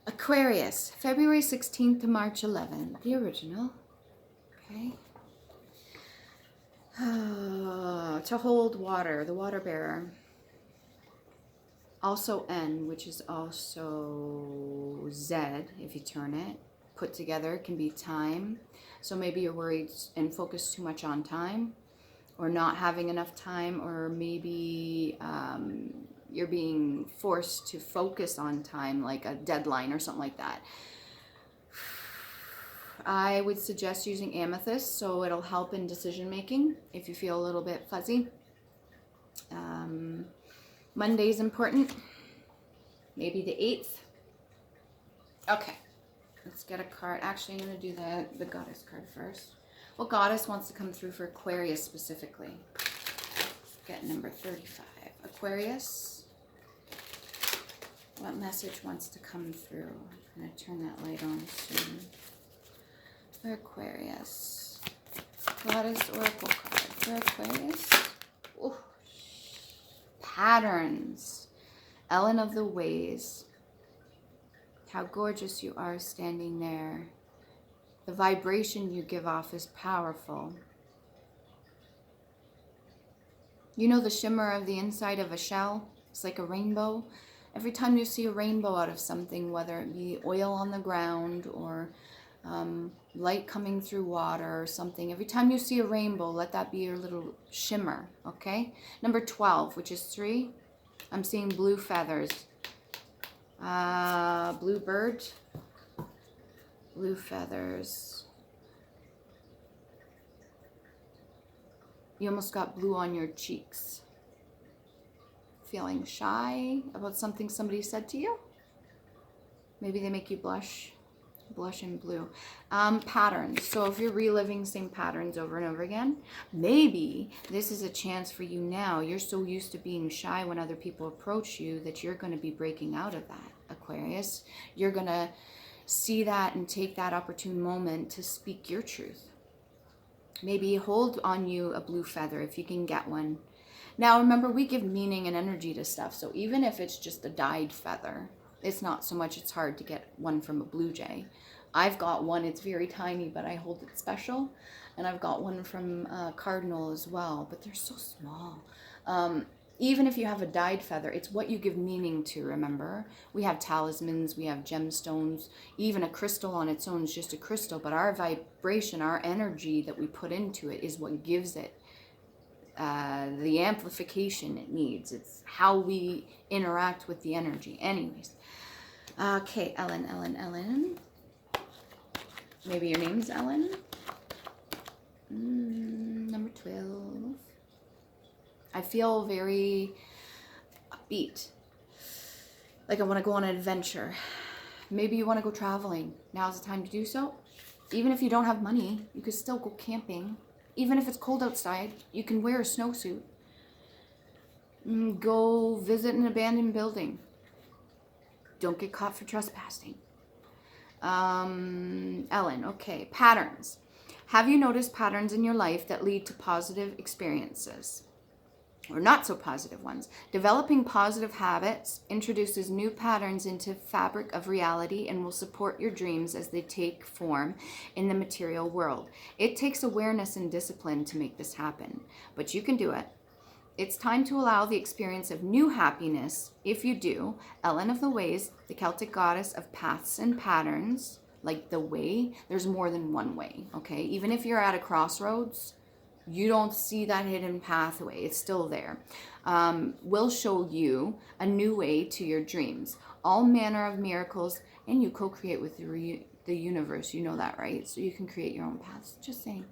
Aquarius, February 16th to March 11th, the original. Okay. To hold water, the water bearer. Also N, which is also Z, if you turn it. Put together can be time. So maybe you're worried and focused too much on time, or not having enough time, or maybe you're being forced to focus on time, like a deadline or something like that. I would suggest using amethyst, so it'll help in decision making if you feel a little bit fuzzy. Monday's important, maybe the 8th. Okay, let's get a card. Actually, I'm going to do the goddess card first. What goddess wants to come through for Aquarius specifically? Get number 35. Aquarius, what message wants to come through? I'm going to turn that light on soon. For Aquarius, goddess oracle card for Aquarius. Ooh. Patterns, Ellen of the Ways. How gorgeous you are standing there. The vibration you give off is powerful. You know the shimmer of the inside of a shell? It's like a rainbow. Every time you see a rainbow out of something, whether it be oil on the ground or light coming through water or something, every time you see a rainbow, let that be your little shimmer, okay? Number 12, which is 3, I'm seeing blue feathers. Blue bird, blue feathers. You almost got blue on your cheeks. Feeling shy about something somebody said to you? Maybe they make you blush. Blush in blue. Patterns. So if you're reliving same patterns over and over again, maybe this is a chance for you now. You're so used to being shy when other people approach you that you're going to be breaking out of that, Aquarius. You're going to see that and take that opportune moment to speak your truth. Maybe hold on you a blue feather if you can get one. Now remember, we give meaning and energy to stuff. So even if it's just a dyed feather, it's not so much, it's hard to get one from a blue jay. I've got one, it's very tiny, but I hold it special. And I've got one from cardinal as well, but they're so small. Even if you have a dyed feather, it's what you give meaning to, remember? We have talismans, we have gemstones, even a crystal on its own is just a crystal, but our vibration, our energy that we put into it is what gives it the amplification it needs. It's how we interact with the energy. Anyways. Okay, Ellen. Maybe your name's Ellen. Number 12. I feel very upbeat. Like I want to go on an adventure. Maybe you want to go traveling. Now's the time to do so. Even if you don't have money, you could still go camping. Even if it's cold outside, you can wear a snowsuit. Go visit an abandoned building. Don't get caught for trespassing. Ellen, okay. Patterns. Have you noticed patterns in your life that lead to positive experiences? Or not so positive ones? Developing positive habits introduces new patterns into fabric of reality and will support your dreams as they take form in the material world. It takes awareness and discipline to make this happen, but you can do it. It's time to allow the experience of new happiness. If you do, Ellen of the Ways, the Celtic goddess of paths and patterns, like the way, there's more than one way, okay? Even if you're at a crossroads, you don't see that hidden pathway. It's still there. Will show you a new way to your dreams. All manner of miracles, and you co-create with the universe. You know that, right? So you can create your own paths. Just saying.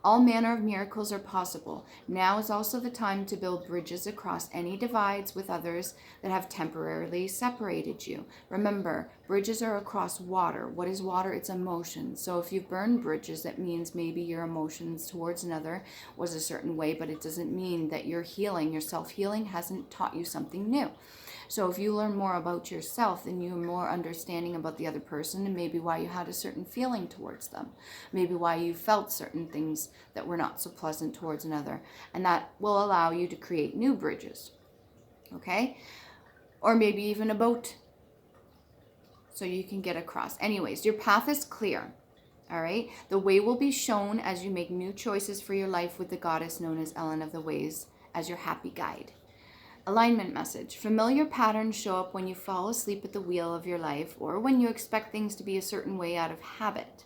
All manner of miracles are possible. Now is also the time to build bridges across any divides with others that have temporarily separated you. Remember, bridges are across water. What is water? It's emotion. So if you've burned bridges, that means maybe your emotions towards another was a certain way, but it doesn't mean that your healing, your self-healing hasn't taught you something new. So if you learn more about yourself, then you're more understanding about the other person and maybe why you had a certain feeling towards them. Maybe why you felt certain things that were not so pleasant towards another. And that will allow you to create new bridges. Okay? Or maybe even a boat. so you can get across. Anyways, your path is clear. All right. The way will be shown as you make new choices for your life with the goddess known as Ellen of the Ways as your happy guide. Alignment message. Familiar patterns show up when you fall asleep at the wheel of your life or when you expect things to be a certain way out of habit.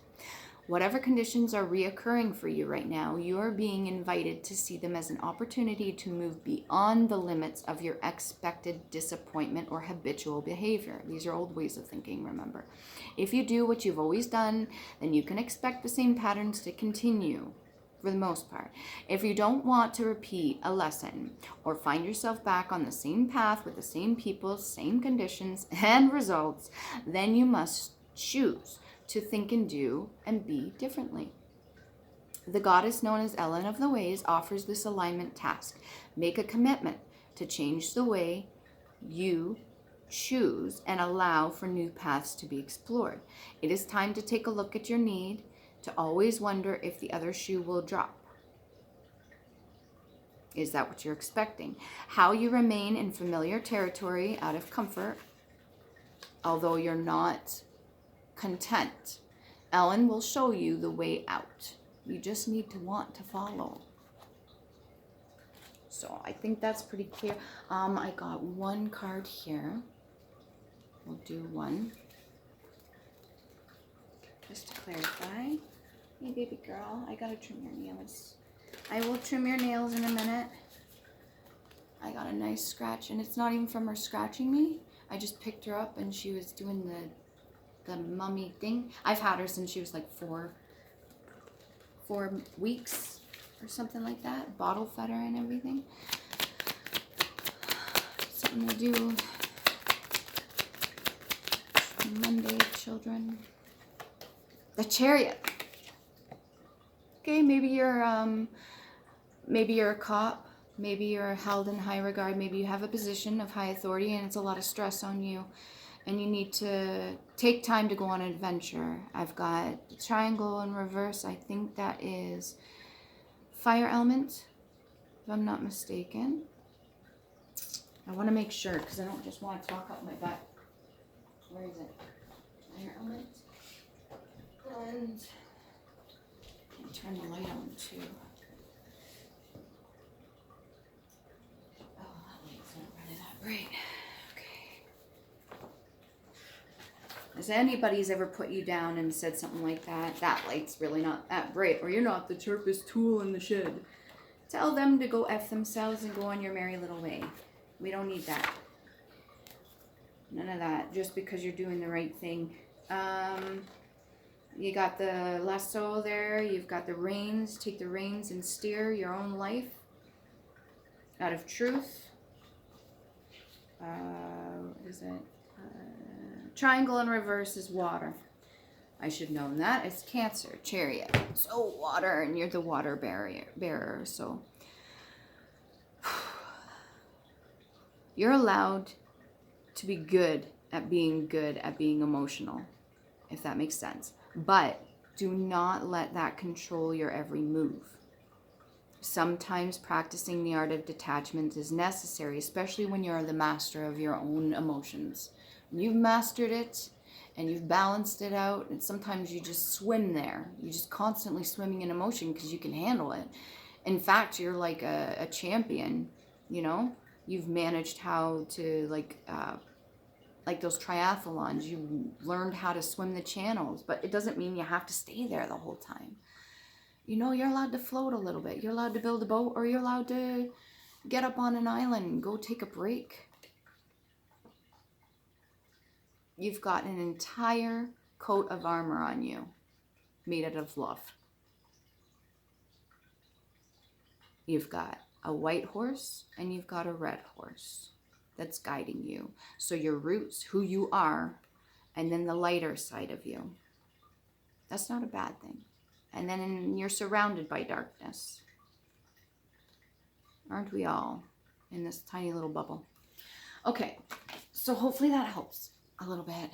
Whatever conditions are reoccurring for you right now, you are being invited to see them as an opportunity to move beyond the limits of your expected disappointment or habitual behavior. These are old ways of thinking, remember. If you do what you've always done, then you can expect the same patterns to continue for the most part. If you don't want to repeat a lesson or find yourself back on the same path with the same people, same conditions and results, then you must choose to think and do and be differently. The goddess known as Ellen of the Ways offers this alignment task. Make a commitment to change the way you choose and allow for new paths to be explored. It is time to take a look at your need to always wonder if the other shoe will drop. Is that what you're expecting? How you remain in familiar territory out of comfort, although you're not content. Ellen will show you the way out. You just need to want to follow. So I think that's pretty clear. I got one card here. We'll do one. Just to clarify. Hey baby girl, I gotta trim your nails. I will trim your nails in a minute. I got a nice scratch, and it's not even from her scratching me. I just picked her up and she was doing the mummy thing. I've had her since she was like four weeks or something like that. Bottle fed her and everything. Something to do Monday, children. The Chariot. Okay, maybe you're a cop. Maybe you're held in high regard. Maybe you have a position of high authority and it's a lot of stress on you. And you need to take time to go on an adventure. I've got the triangle in reverse. I think that is fire element, if I'm not mistaken. I want to make sure because I don't just want to talk out my butt. Where is it? Fire element. And I'll turn the light on too. Oh, that light's not really that bright. Has anybody's ever put you down and said something like that? That light's really not that bright, or you're not the sharpest tool in the shed. Tell them to go F themselves and go on your merry little way. We don't need that. None of that, just because you're doing the right thing. You got the lasso there, you've got the reins. Take the reins and steer your own life out of truth. What is it? Triangle in reverse is water. I should have known that. It's Cancer, Chariot. So water, and you're the water bearer. So you're allowed to be good at being emotional, if that makes sense. But do not let that control your every move. Sometimes practicing the art of detachment is necessary, especially when you're the master of your own emotions. You've mastered it and you've balanced it out, and sometimes you just swim there. You're just constantly swimming in emotion because you can handle it. In fact, you're like a champion, you know? You've managed how to, like those triathlons, you learned how to swim the channels, but it doesn't mean you have to stay there the whole time. You know, you're allowed to float a little bit. You're allowed to build a boat, or you're allowed to get up on an island and go take a break. You've got an entire coat of armor on you, made out of love. You've got a white horse and you've got a red horse that's guiding you. So your roots, who you are, and then the lighter side of you. That's not a bad thing. And then you're surrounded by darkness. Aren't we all in this tiny little bubble? Okay, so hopefully that helps a little bit.